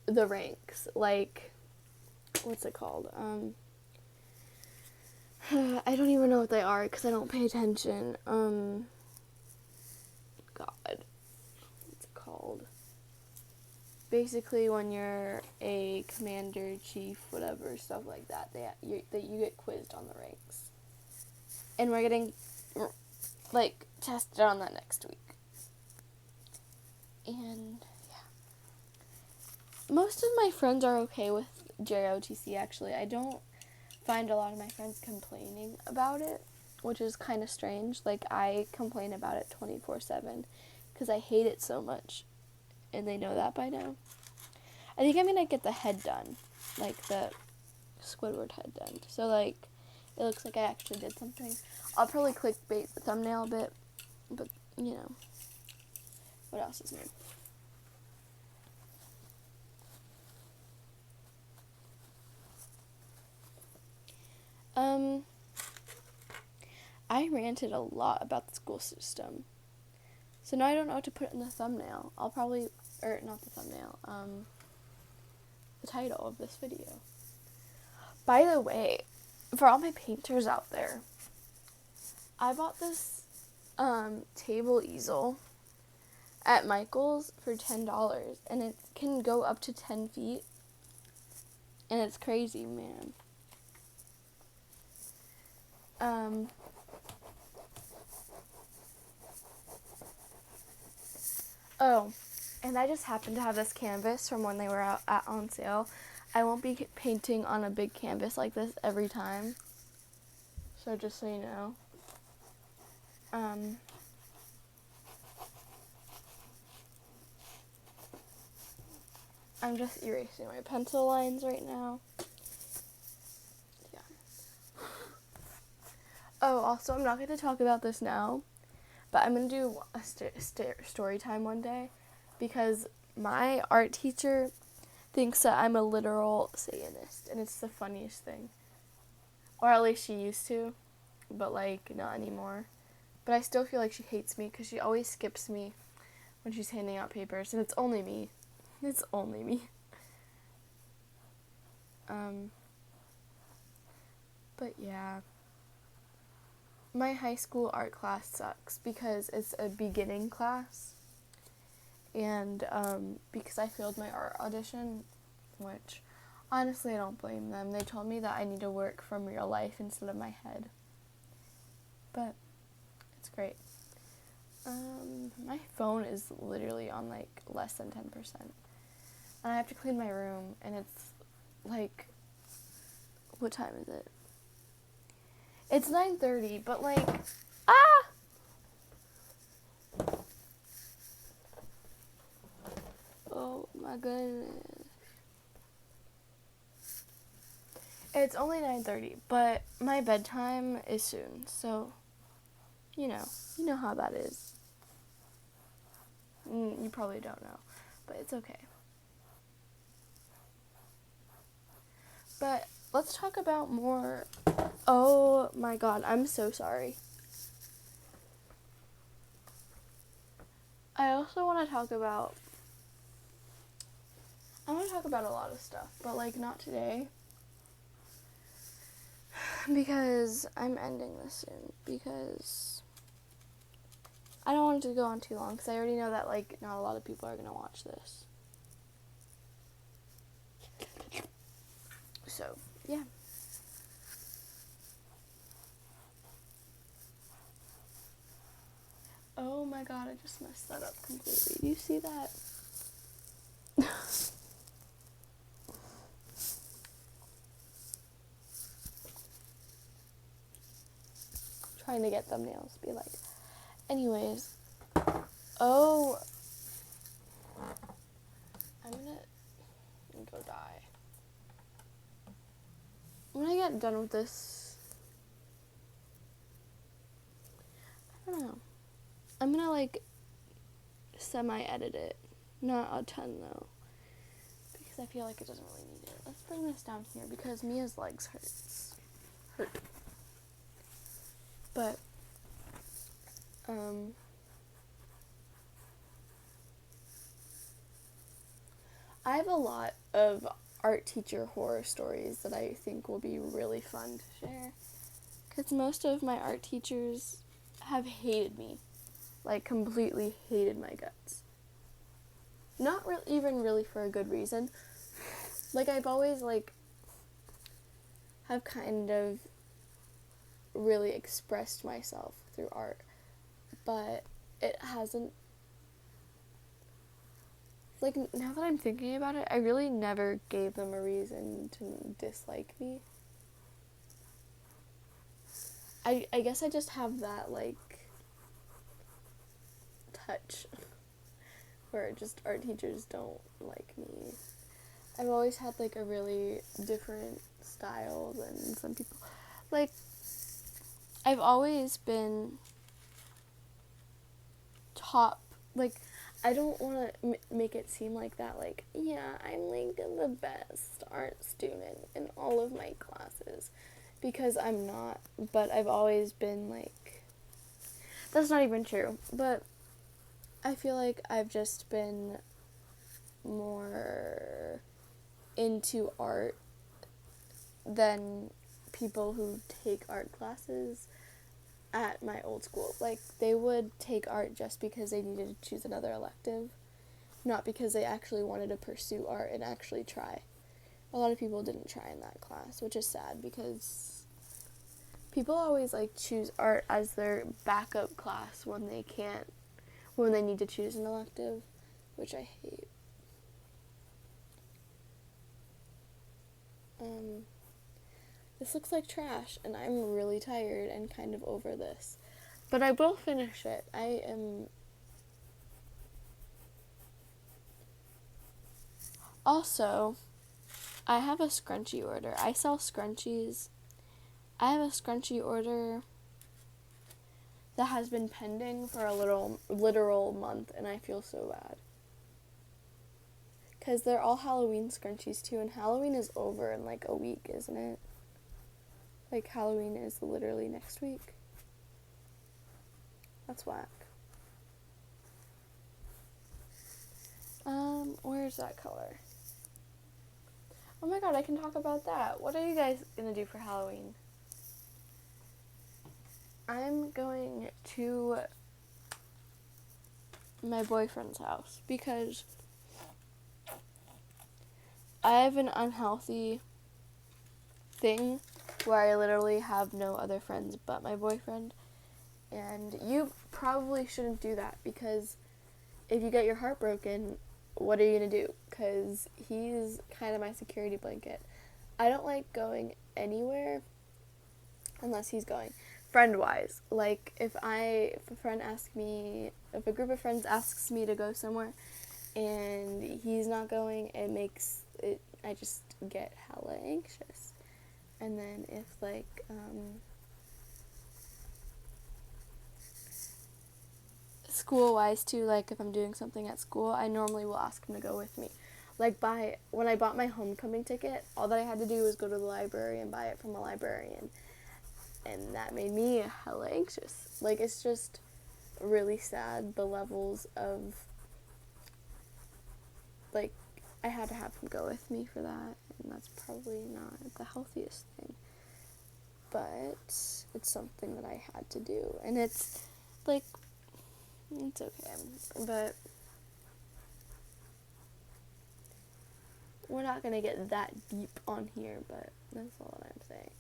the ranks, like, what's it called? I don't even know what they are because I don't pay attention. God, what's it called? Basically, when you're a commander, chief, whatever, stuff like that, you get quizzed on the ranks. And we're getting, like, tested on that next week. And, yeah. Most of my friends are okay with JROTC, actually. I don't find a lot of my friends complaining about it, which is kind of strange. Like, I complain about it 24/7 because I hate it so much. And they know that by now. I think I'm gonna get the head done, like the Squidward head done. So, like, it looks like I actually did something. I'll probably clickbait the thumbnail a bit, but, what else is new? I ranted a lot about the school system. So now I don't know what to put in the thumbnail. I'll probably, not the thumbnail, the title of this video. By the way, for all my painters out there, I bought this table easel at Michael's for $10, and it can go up to 10 feet, and it's crazy, man. And I just happened to have this canvas from when they were out on sale. I won't be painting on a big canvas like this every time. So just so you know. I'm just erasing my pencil lines right now. Yeah. Oh, also, I'm not going to talk about this now, but I'm going to do a story time one day, because my art teacher thinks that I'm a literal Satanist, and it's the funniest thing. Or at least she used to, but, like, not anymore. But I still feel like she hates me, because she always skips me when she's handing out papers, and it's only me. It's only me. But yeah. My high school art class sucks, because it's a beginning class, and, because I failed my art audition, which, honestly, I don't blame them. They told me that I need to work from real life instead of my head. But it's great. My phone is literally on, like, less than 10%. And I have to clean my room, and it's, like, what time is it? It's 9:30, but, like, oh my goodness. It's only 9:30, but my bedtime is soon, so, you know how that is. You probably don't know, but it's okay. But let's talk about more. Oh my god, I'm so sorry. I also want to talk about a lot of stuff, but, like, not today. Because I'm ending this soon, because I don't want it to go on too long, because I already know that, like, not a lot of people are going to watch this. So, yeah. Oh my god, I just messed that up completely. Do you see that? Trying to get thumbnails, be like. Anyways. Oh. I'm gonna go die. When I get done with this, I don't know. I'm gonna, like, semi-edit it. Not a ton, though, because I feel like it doesn't really need it. Let's bring this down here, because Mia's legs hurt. But, I have a lot of art teacher horror stories that I think will be really fun to share, because most of my art teachers have hated me, like, completely hated my guts. Not even really for a good reason. Like, I've always, like, have kind of really expressed myself through art, but it hasn't, like, now that I'm thinking about it, I really never gave them a reason to dislike me. I guess I just have that, like, touch where just art teachers don't like me. I've always had, like, a really different style than some people. Like, I've always been top, like, I don't want to make it seem like that, like, yeah, I'm, like, the best art student in all of my classes, because I'm not, but I've always been, like, that's not even true, but I feel like I've just been more into art than people who take art classes at my old school. Like, they would take art just because they needed to choose another elective, not because they actually wanted to pursue art and actually try. A lot of people didn't try in that class, which is sad, because people always, like, choose art as their backup class when they need to choose an elective, which I hate. This looks like trash, and I'm really tired and kind of over this. But I will finish it. I am... Also, I have a scrunchie order. I sell scrunchies. I have a scrunchie order that has been pending for a literal month, and I feel so bad. Because they're all Halloween scrunchies, too, and Halloween is over in, like, a week, isn't it? Like, Halloween is literally next week. That's whack. Where's that color? Oh my god, I can talk about that. What are you guys gonna do for Halloween? I'm going to my boyfriend's house because I have an unhealthy thing where I literally have no other friends but my boyfriend. And you probably shouldn't do that because if you get your heart broken, what are you going to do? Because he's kind of my security blanket. I don't like going anywhere unless he's going. Friend-wise, like if a group of friends asks me to go somewhere and he's not going, I just get hella anxious. And then if like, school-wise too, like if I'm doing something at school, I normally will ask him to go with me. Like when I bought my homecoming ticket, all that I had to do was go to the library and buy it from a librarian. And that made me hella anxious. Like, it's just really sad, the levels of, like, I had to have him go with me for that, and that's probably not the healthiest thing. But it's something that I had to do, and it's, like, it's okay. But we're not going to get that deep on here, but that's all that I'm saying.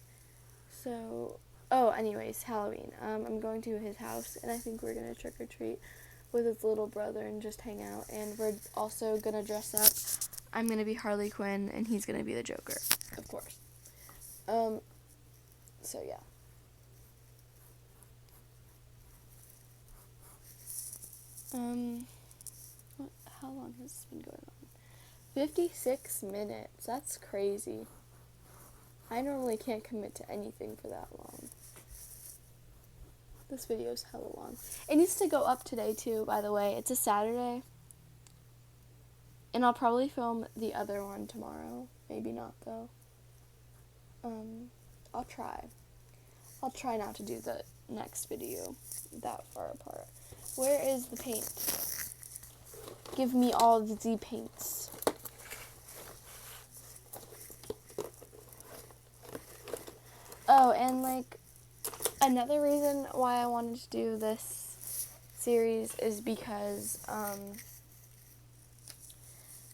So... Oh, anyways, Halloween. I'm going to his house, and I think we're going to trick-or-treat with his little brother and just hang out. And we're also going to dress up. I'm going to be Harley Quinn, and he's going to be the Joker, of course. So, yeah. How long has this been going on? 56 minutes. That's crazy. I normally can't commit to anything for that long. This video's hella long. It needs to go up today, too, by the way. It's a Saturday. And I'll probably film the other one tomorrow. Maybe not, though. I'll try. I'll try not to do the next video that far apart. Where is the paint? Give me all the paints. Oh, and, like... Another reason why I wanted to do this series is because,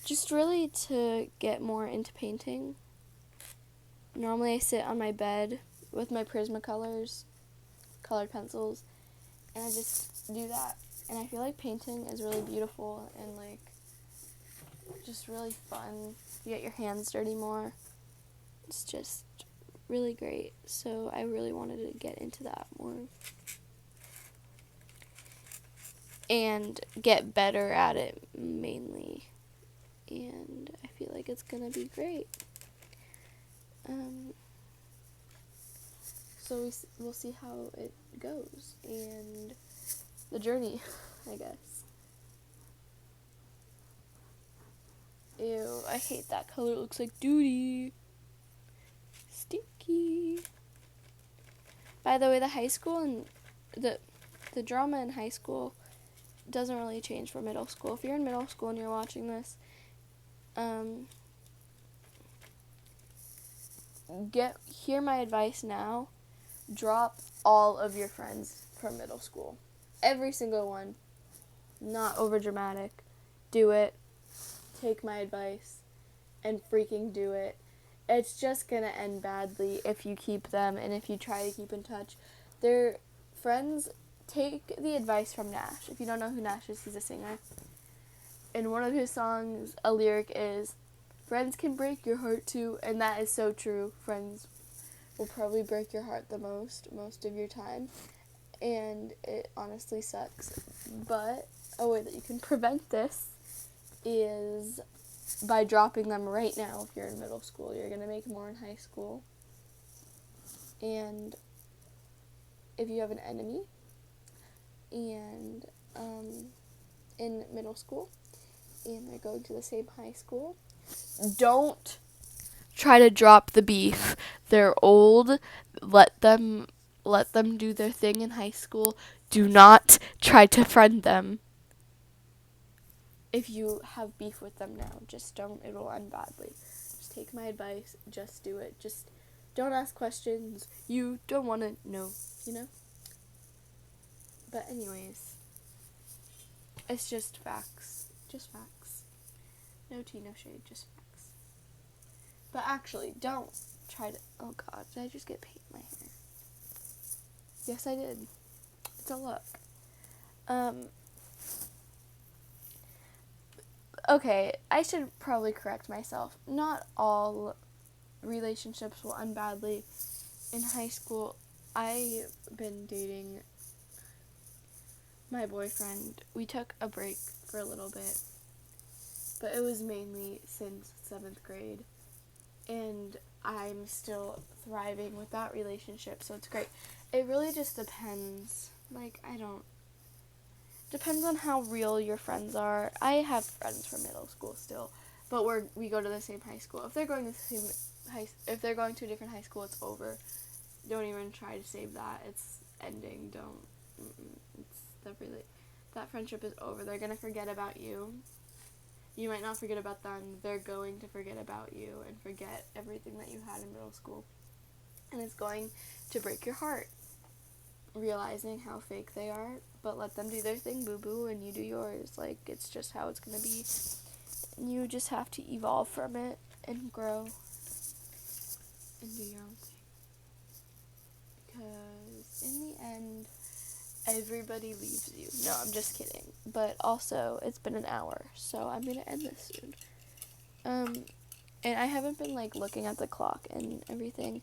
just really to get more into painting. Normally I sit on my bed with my Prismacolors, colored pencils, and I just do that. And I feel like painting is really beautiful and, like, just really fun. You get your hands dirty more. It's just... really great, so I really wanted to get into that more and get better at it mainly, and I feel like it's gonna be great. So we'll see how it goes and the journey, I guess. Ew, I hate that color. It looks like duty. Stinky. By the way, the high school and the drama in high school doesn't really change for middle school. If you're in middle school and you're watching this, hear my advice now. Drop all of your friends from middle school. Every single one. Not over dramatic. Do it. Take my advice and freaking do it. It's just gonna end badly if you keep them and if you try to keep in touch. Their friends, take the advice from Nash. If you don't know who Nash is, he's a singer. In one of his songs, a lyric is, "Friends can break your heart too," and that is so true. Friends will probably break your heart the most of your time, and it honestly sucks. But a way that you can prevent this is by dropping them right now. If you're in middle school, you're going to make more in high school. And if you have an enemy and in middle school and they're going to the same high school, don't try to drop the beef. They're old. Let them do their thing in high school. Do not try to friend them. If you have beef with them now, just don't. It'll end badly. Just take my advice. Just do it. Just don't ask questions you don't want to know, you know? But anyways, it's just facts. Just facts. No tea, no shade, just facts. But actually, don't try to... Oh god, did I just get paint in my hair? Yes, I did. It's a look. Okay, I should probably correct myself. Not all relationships will end badly. In high school, I've been dating my boyfriend. We took a break for a little bit, but it was mainly since 7th grade, and I'm still thriving with that relationship, so it's great. It really just depends. Depends on how real your friends are. I have friends from middle school still, but we go to the same high school. If they're going to if they're going to a different high school, it's over. Don't even try to save that. It's ending. That friendship is over. They're gonna forget about you. You might not forget about them. They're going to forget about you and forget everything that you had in middle school, and it's going to break your heart, realizing how fake they are. But let them do their thing, boo-boo, and you do yours. It's just how it's gonna be. And you just have to evolve from it and grow and do your own thing. Because in the end, everybody leaves you. No, I'm just kidding. But also, it's been an hour, so I'm gonna end this soon. And I haven't been, looking at the clock and everything.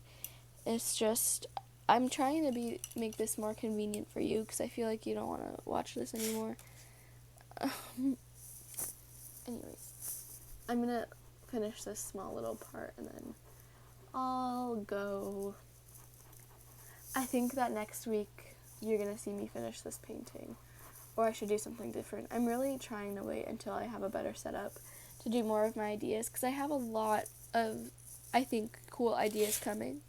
It's just... I'm trying to make this more convenient for you, because I feel like you don't want to watch this anymore. Anyways, I'm going to finish this small little part, and then I'll go. I think that next week you're going to see me finish this painting, or I should do something different. I'm really trying to wait until I have a better setup to do more of my ideas, because I have a lot of, I think, cool ideas coming.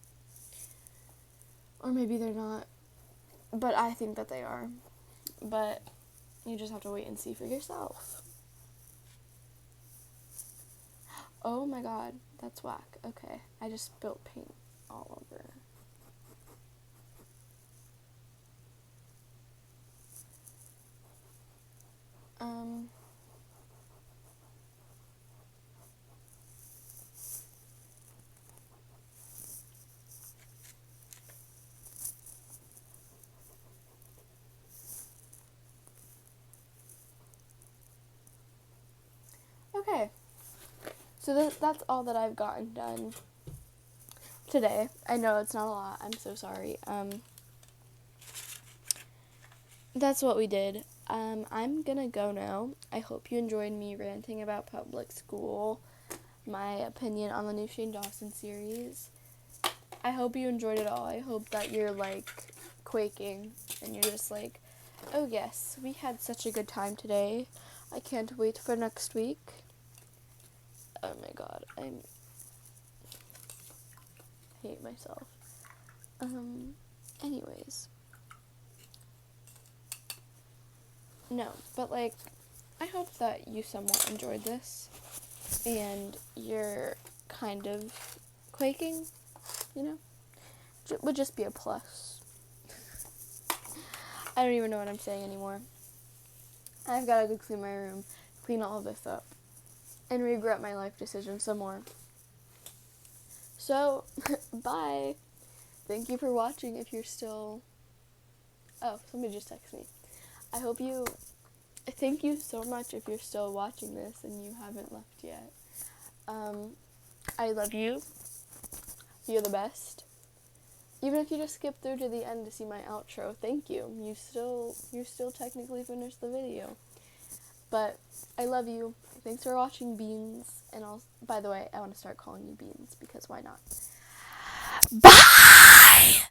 Or maybe they're not, but I think that they are. But you just have to wait and see for yourself. Oh my god, that's whack. Okay, I just spilled paint all over. Okay, so that's all that I've gotten done today. I know it's not a lot. I'm so sorry. That's what we did. I'm gonna go now. I hope you enjoyed me ranting about public school, my opinion on the new Shane Dawson series. I hope you enjoyed it all. I hope that you're, quaking, and you're just oh yes, we had such a good time today. I can't wait for next week. Oh my god, I hate myself. Anyways. No, but, I hope that you somewhat enjoyed this, and you're kind of quaking, would just be a plus. I don't even know what I'm saying anymore. I've got to go clean my room, clean all of this up, and regret my life decisions some more. So, bye. Thank you for watching if you're still... Oh, somebody just texted me. Thank you so much if you're still watching this and you haven't left yet. I love you. You're the best. even if you just skip through to the end to see my outro, thank you. You still technically finished the video. But I love you. Thanks for watching, Beans. And by the way, I want to start calling you Beans because why not? Bye!